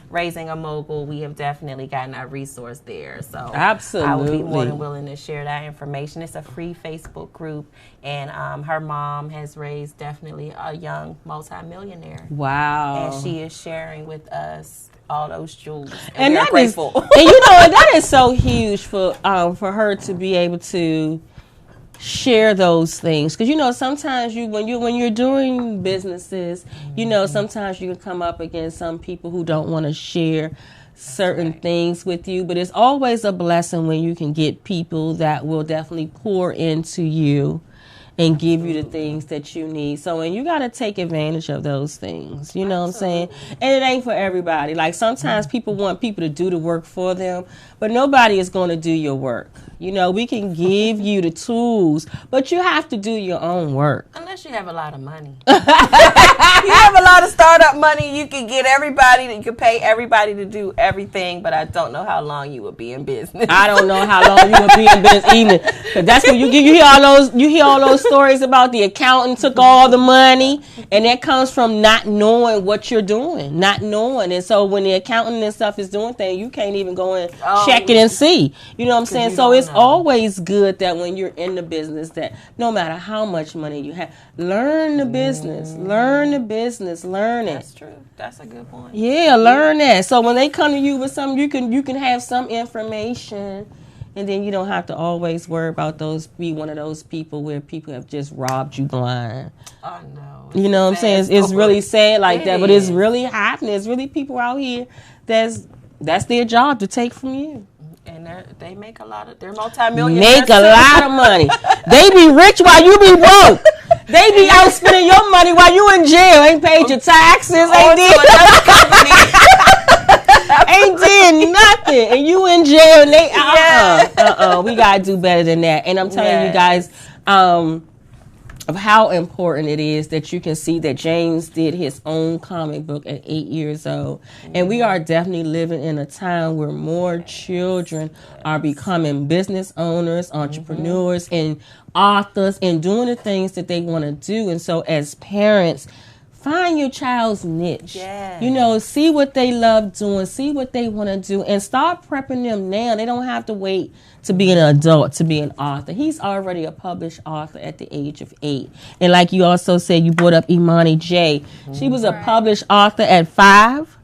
Raising a Mogul, we have definitely gotten our resource there. So absolutely, I would be more than willing to share that information. It's a free Facebook group, and her mom has raised definitely a young multimillionaire. Wow! And she is sharing with us all those jewels, and we're grateful. And you know, and that is so huge for her to be able to share those things, because you know, sometimes when you're doing businesses, you know, sometimes you can come up against some people who don't want to share certain things with you, but it's always a blessing when you can get people that will definitely pour into you and give you the things that you need. So, and you got to take advantage of those things, you know what I'm saying? And it ain't for everybody. Like, sometimes people want people to do the work for them, but nobody is going to do your work. You know, we can give you the tools, but you have to do your own work. Unless you have a lot of money. You have a lot of startup money, you can get everybody, you can pay everybody to do everything, but I don't know how long you will be in business. I don't know how long you will be in business even. Cause that's when you hear all those stories about the accountant took all the money, and that comes from not knowing what you're doing, not knowing. And so when the accountant and stuff is doing things, you can't even go and check it and see. You know what I'm saying? So it's always good that when you're in the business, that no matter how much money you have, learn the business, learn it. That's true. That's a good point. Yeah, learn that. So when they come to you with something, you can have some information. And then you don't have to always worry about be one of those people where people have just robbed you blind. Oh, no. You know what I'm saying? It's really sad like that, but it's really happening. There's really people out here that's their job to take from you. And they make a lot of, they're multi-millionaires. Make a lot of money. They be rich while you be broke. They be out spending your money while you in jail. Ain't paid your taxes. Ain't did nothing, and you in jail, and they we gotta do better than that. And I'm telling you guys of how important it is that you can see that James did his own comic book at 8 years old. And we are definitely living in a time where more children are becoming business owners, entrepreneurs, and authors, and doing the things that they want to do. And so as parents, find your child's niche. Yes. You know, see what they love doing, see what they want to do, and start prepping them now. They don't have to wait to be an adult to be an author. He's already a published author at the age of 8. And like you also said, you brought up Imani J. She was a published author at 5.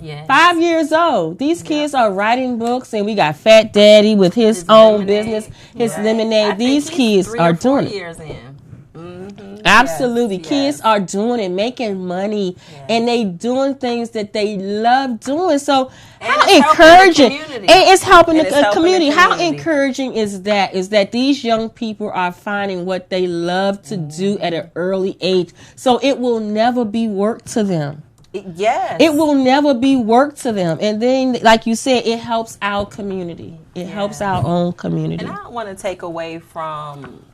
Yes. 5 years old. These kids are writing books, and we got Fat Daddy with his own business, his lemonade. These kids are doing it. Years in. Absolutely. Kids are doing it, making money, and they doing things that they love doing. So how encouraging. And it's helping the community. How encouraging is that these young people are finding what they love to do at an early age. So it will never be work to them. Yes. It will never be work to them. And then, like you said, it helps our community. It helps our own community. And I don't want to take away from,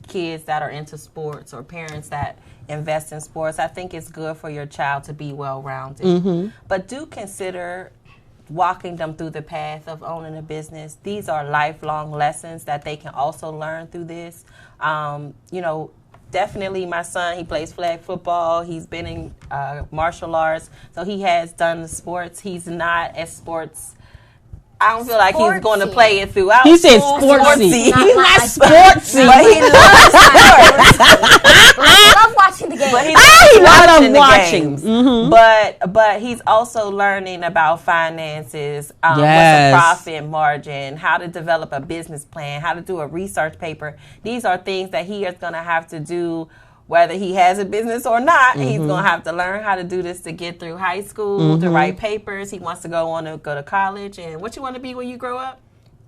kids that are into sports or parents that invest in sports. I think it's good for your child to be well-rounded. Mm-hmm. But do consider walking them through the path of owning a business. These are lifelong lessons that they can also learn through this. Definitely my son, he plays flag football. He's been in martial arts. So he has done the sports. He's not as sports. I don't feel like he's going to play it throughout. He said sportsy. He's not sportsy. But he loves sports. I love watching the game. But he's I love the watching. games. Mm-hmm. But he's also learning about finances, what's Yes. a profit margin, how to develop a business plan, how to do a research paper. These are things that he is going to have to do whether he has a business or not. He's going to have to learn how to do this to get through high school, to write papers. He wants to go to college. And what you want to be when you grow up?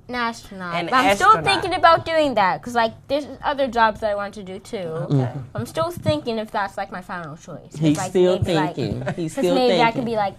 An astronaut. An But I'm still astronaut. thinking about doing that because, like, there's other jobs that I want to do too. Okay. I'm still thinking if that's like my final choice. 'Cause, He's like, still maybe, like- thinking. He's 'cause still maybe thinking. I could be like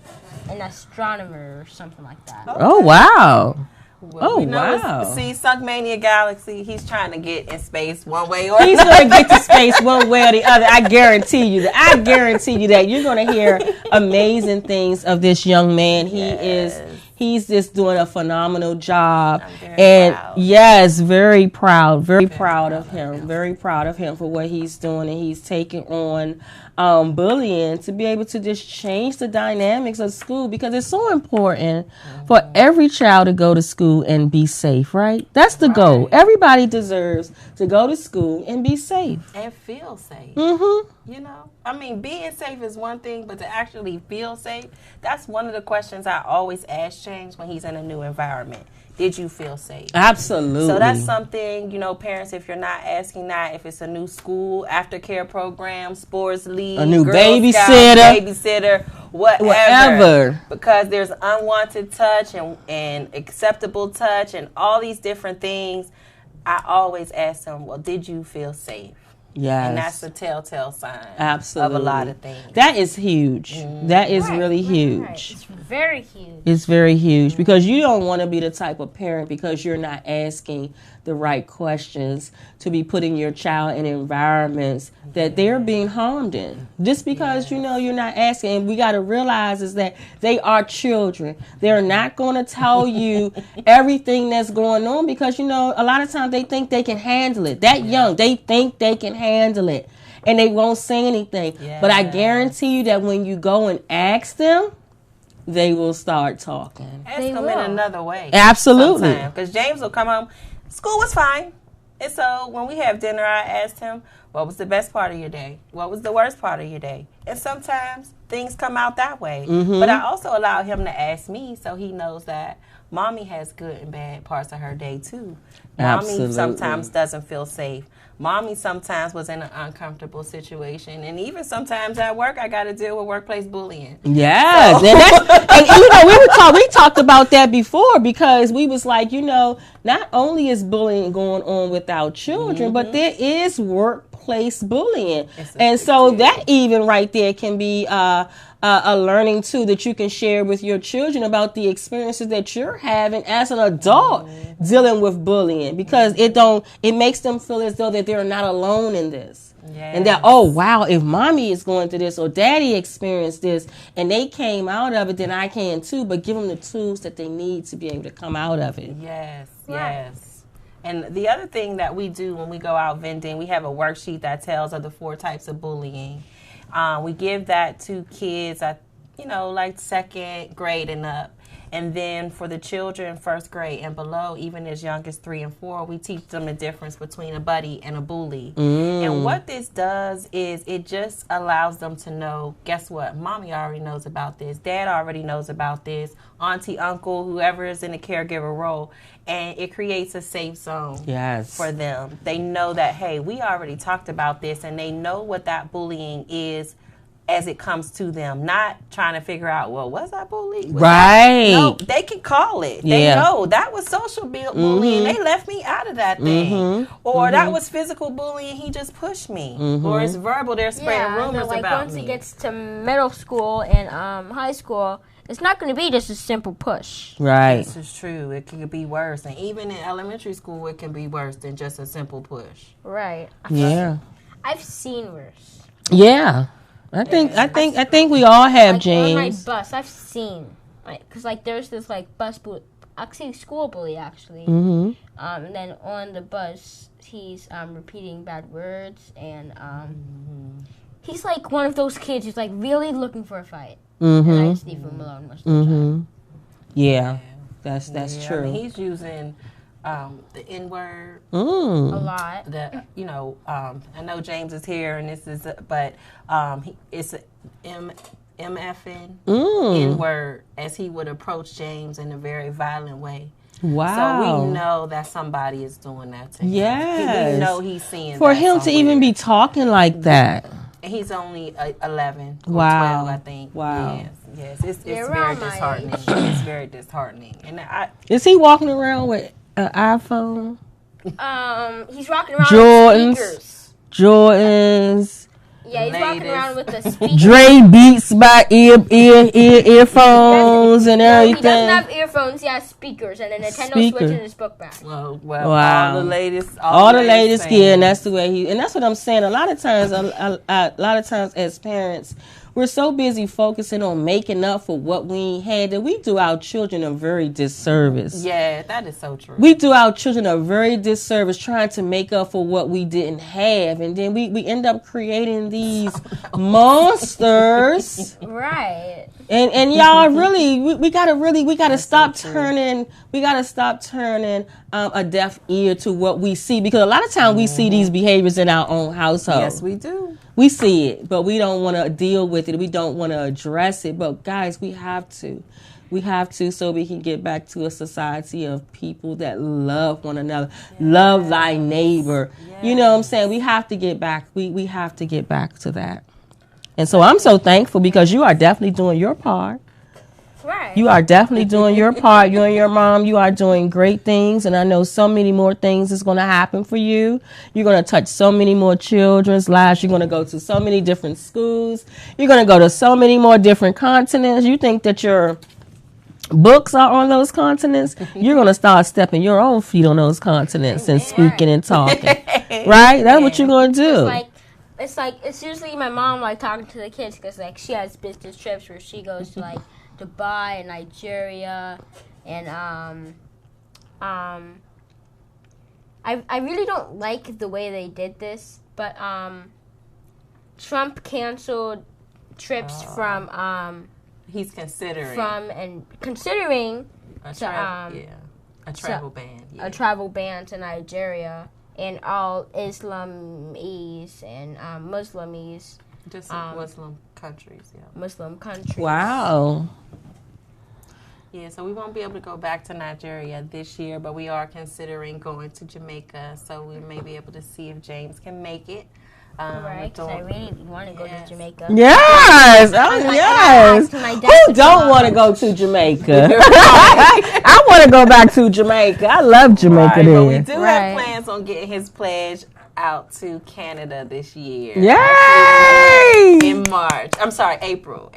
an astronomer or something like that. Oh, wow. Well, Oh, we know wow. See, Sunkmania Galaxy, he's trying to get in space one way or He's another. going to get to space one way or the other. I guarantee you that. I guarantee you that. You're going to hear amazing things of this young man. He's just doing a phenomenal job. I'm very And proud. yes, very proud of him. Very proud of him for what he's doing. And he's taking on bullying to be able to just change the dynamics of school, because it's so important for every child to go to school and be safe, right? That's the goal. Everybody deserves to go to school and be safe. And feel safe. Mm-hmm. You know, I mean, being safe is one thing, but to actually feel safe, that's one of the questions I always ask James when he's in a new environment. Did you feel safe? Absolutely. So that's something, parents, if you're not asking that, if it's a new school, aftercare program, sports league, A new Girl babysitter. Scouts, babysitter, whatever. Whatever. Because there's unwanted touch and acceptable touch and all these different things. I always ask them, well, did you feel safe? Yes. And that's a telltale sign Absolutely. of a lot of things. That is huge. That is really huge. Right. It's very huge. It's very huge because you don't want to be the type of parent, because you're not asking the right questions, to be putting your child in environments that they're being harmed in. Just because you're not asking. And we got to realize is that they are children. They're not going to tell you everything that's going on because, a lot of times they think they can handle it. That young, they think they can handle it. And they won't say anything. But I guarantee you that when you go and ask them, they will start talking. Ask They them will. in another way. Absolutely. Because James will come home, school was fine. And so when we have dinner, I asked him, what was the best part of your day? What was the worst part of your day? And sometimes things come out that way. But I also allow him to ask me so he knows that mommy has good and bad parts of her day too. Absolutely. Mommy sometimes doesn't feel safe. Mommy sometimes was in an uncomfortable situation. And even sometimes at work, I got to deal with workplace bullying. Yes, we talked about that before, because we was like, not only is bullying going on with our children, but there is workplace bullying, and so that even right there can be a learning too that you can share with your children about the experiences that you're having as an adult dealing with bullying, because it makes them feel as though that they're not alone in this. And that, oh, wow, if mommy is going through this or daddy experienced this and they came out of it, then I can too. But give them the tools that they need to be able to come out of it. Yes, yes. And the other thing that we do when we go out vending, we have a worksheet that tells of the 4 types of bullying. We give that to kids at, like 2nd grade and up. And then for the children 1st grade and below, even as young as 3 and 4, we teach them the difference between a buddy and a bully. And what this does is it just allows them to know, guess what? Mommy already knows about this. Dad already knows about this. Auntie, uncle, whoever is in the caregiver role. And it creates a safe zone for them. They know that, hey, we already talked about this, and they know what that bullying is as it comes to them, not trying to figure out, well, was I bullied? No, they can call it. They know that was social bullying. They left me out of that thing. Or that was physical bullying. He just pushed me. Or it's verbal. They're spreading rumors like about once me. it gets to middle school and high school, it's not going to be just a simple push. Right. This is true. It could be worse. And even in elementary school, it can be worse than just a simple push. Right. Yeah. I've seen worse. Yeah. I think we all have, like James. on my bus, I've seen, because there's this bus bully, actually school bully actually. And then on the bus, he's repeating bad words, and he's like one of those kids who's really looking for a fight. And I just leave him alone most of the time. Yeah, that's true. I mean, he's using the N word. A Mm. lot. I know James is here, and this is, it's a MFN N word, as he would approach James in a very violent way. Wow. So we know that somebody is doing that to him. Yes. We know he's seeing For that him to somewhere. even be talking like that. And he's only 11 or Wow. 12, I think. Wow. Yes. It's They're very around my disheartening. age. It's very disheartening. And Is he walking around with an iPhone? He's walking around Jordans. with speakers. Jordans. Yeah, he's walking Latest. around with the speakers. Dre Beats by earphones and No, everything. he doesn't have earphones. He has speakers and a Nintendo Speaker. Switch in his book bag. Well, Wow. all the latest. All the latest things. gear, and that's the way and that's what I'm saying. A lot of times as parents, we're so busy focusing on making up for what we ain't had that we do our children a very disservice. Yeah, that is so true. We do our children a very disservice trying to make up for what we didn't have, and then we end up creating these monsters. Right. And y'all really we gotta stop turning a deaf ear to what we see, because a lot of times we see these behaviors in our own household. Yes, we do. We see it, but we don't want to deal with it. We don't want to address it. But guys, we have to. We have to, so we can get back to a society of people that love one another. Yes. Love thy neighbor. Yes. You know what I'm saying? We have to get back. We have to get back to that. And so I'm so thankful, because you are definitely doing your part. Right. You are definitely doing your part. You and your mom, you are doing great things. And I know so many more things is going to happen for you. You're going to touch so many more children's lives. You're going to go to so many different schools. You're going to go to so many more different continents. You think that your books are on those continents? You're going to start stepping your own feet on those continents and speaking and talking. Right? That's what you're going to do. It's usually my mom talking to the kids, because she has business trips where she goes to Dubai and Nigeria, and I really don't like the way they did this, but Trump canceled trips from He's considering a travel ban. Yeah. a travel ban to Nigeria and all Islamis and Muslimies. Just Muslim countries, yeah. Muslim countries. Wow. Yeah, so we won't be able to go back to Nigeria this year, but we are considering going to Jamaica, so we may be able to see if James can make it. Right, because I really want to go to Jamaica. Yes. Oh, yes. Who don't want to go to Jamaica? I want to go back to Jamaica. I love Jamaica. Right, there. but we do have plans on getting his pledge out to Canada this year. Yay! In March. I'm sorry, April.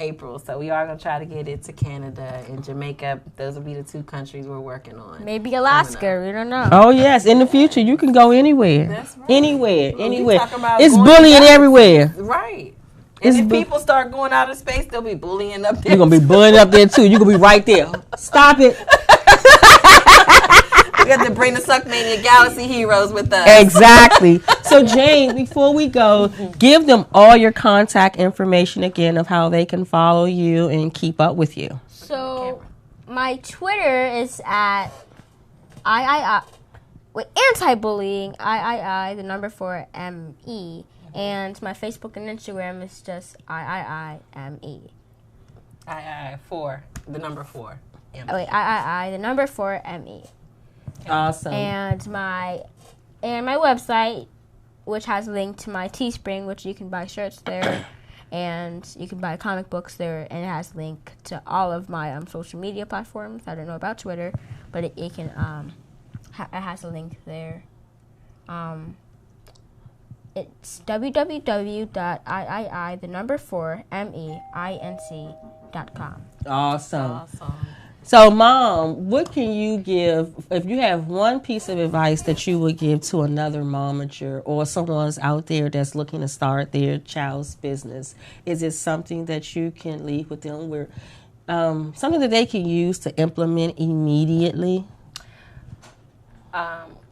So we are going to try to get it to Canada and Jamaica. Those will be the two countries we're working on. Maybe Alaska. We don't know. Oh, yes. In the future, you can go anywhere. That's right. Anywhere. Anywhere. It's bullying everywhere. Right. And if people start going out of space, they'll be bullying up there. You're going to be bullying up there, too. You're going to be right there. Stop it. We have to bring the Suckmania Galaxy heroes with us. Exactly. So, Jane, before we go, give them all your contact information again of how they can follow you and keep up with you. So, my Twitter is at anti-bullying, the number 4 ME. And my Facebook and Instagram is just IME. 4, the number 4. Oh, wait, the number 4 ME. Awesome. And my website, which has a link to my Teespring, which you can buy shirts there, and you can buy comic books there, and it has a link to all of my social media platforms. I don't know about Twitter, but it can it has a link there. It's www.4meinc.com. Awesome. So, Mom, what can you give, if you have one piece of advice that you would give to another momager or someone's out there that's looking to start their child's business? Is it something that you can leave with them, where something that they can use to implement immediately?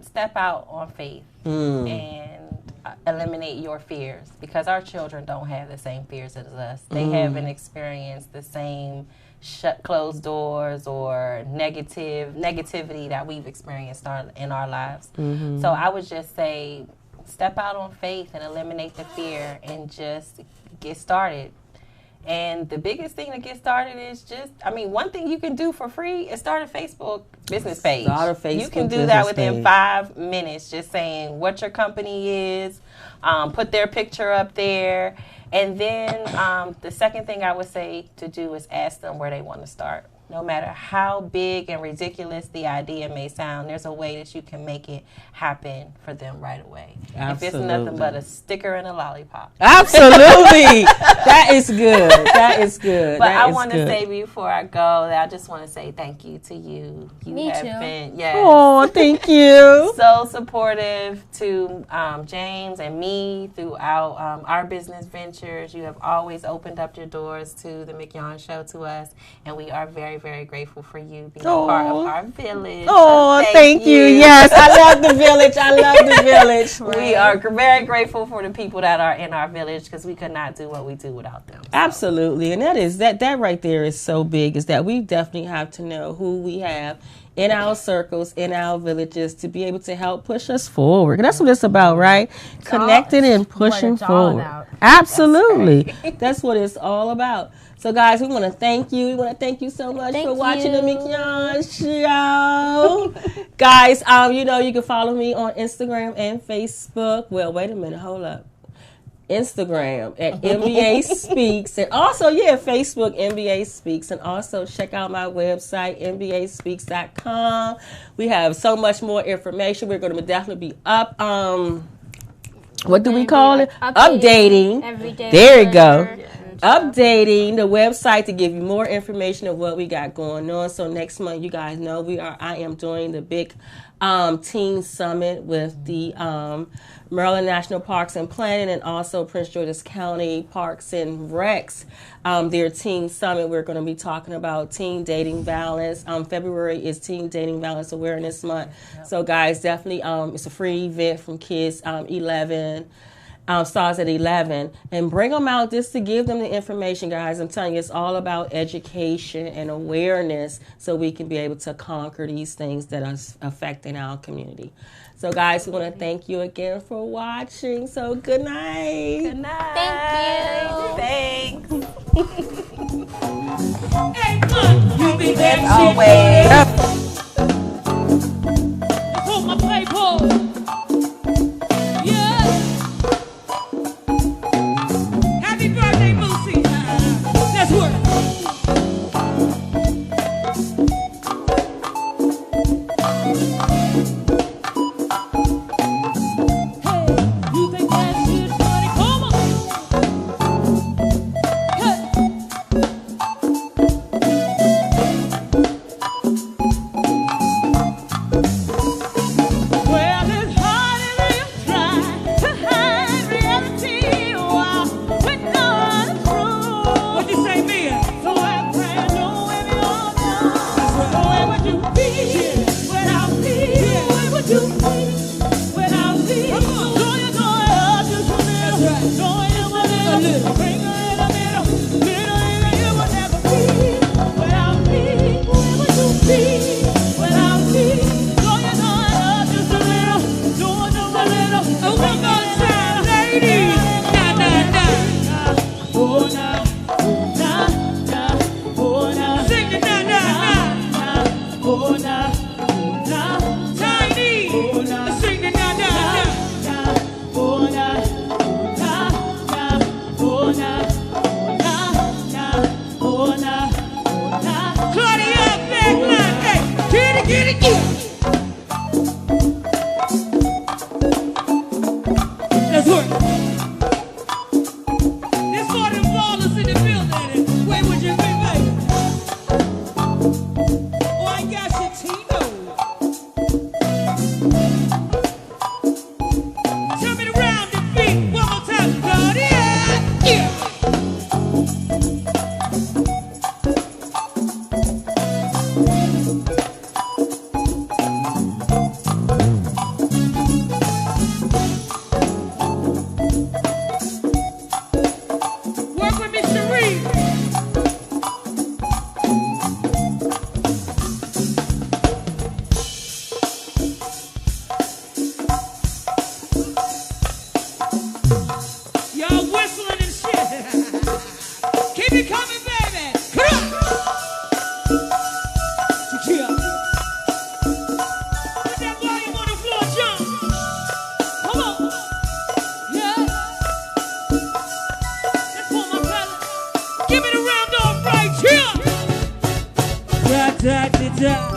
Step out on faith and eliminate your fears, because our children don't have the same fears as us. They haven't experienced the same shut closed doors or negativity that we've experienced in our lives. So I would just say step out on faith and eliminate the fear and just get started. And the biggest thing to get started is just, one thing you can do for free is start a Facebook business page. Start a Facebook You can do business that within page. 5 minutes, just saying what your company is, put their picture up there. And then the second thing I would say to do is ask them where they want to start. No matter how big and ridiculous the idea may sound, there's a way that you can make it happen for them right away. Absolutely. If it's nothing but a sticker and a lollipop. Absolutely. That is good. That is good. But That I is want to good. say before I go that I just want to say thank you to you. You Me have too. been, yes, Oh, thank you. so supportive to James and me throughout our business ventures. You have always opened up your doors to the Mignon Show to us, and we are very, very grateful for you being a part of our village. Oh, So thank you. Yes, I love the village. I love the village. We are very grateful for the people that are in our village because we could not do what we do without them. So. Absolutely. And that right there is so big, is that we definitely have to know who we have in our circles, in our villages, to be able to help push us forward. That's what it's about, right? Connecting and pushing it's all forward. about. Absolutely. That's what it's all about. So, guys, we want to thank you. We want to thank you so much Thank for watching you. the Mignon Show. Guys, you can follow me on Instagram and Facebook. Well, wait a minute. Hold up. Instagram at NBA Speaks, and also Facebook NBA Speaks, and also check out my website NBASpeaks.com. We have so much more information. We're going to definitely be up. What do we call it? Updating. Every day. There you go. Updating the website to give you more information of what we got going on. So next month, you guys know I am doing the big teen summit with the Maryland National Parks and Planning, and also Prince George's County Parks and Recs. Their teen summit, we're going to be talking about teen dating violence. February is Teen Dating Violence Awareness Month. So guys, definitely it's a free event from kids 11. Starts at 11, and bring them out just to give them the information, guys. I'm telling you, it's all about education and awareness so we can be able to conquer these things that are affecting our community. So, guys, we want to thank you again for watching. So, good night. Good night. Thank you. Thanks. Hey, look, you be there. Always. Hold my play pose. Yeah. Happy birthday, Lucy. Let's work. Hey, you think that shit's funny? Come on. Hey. da da da da.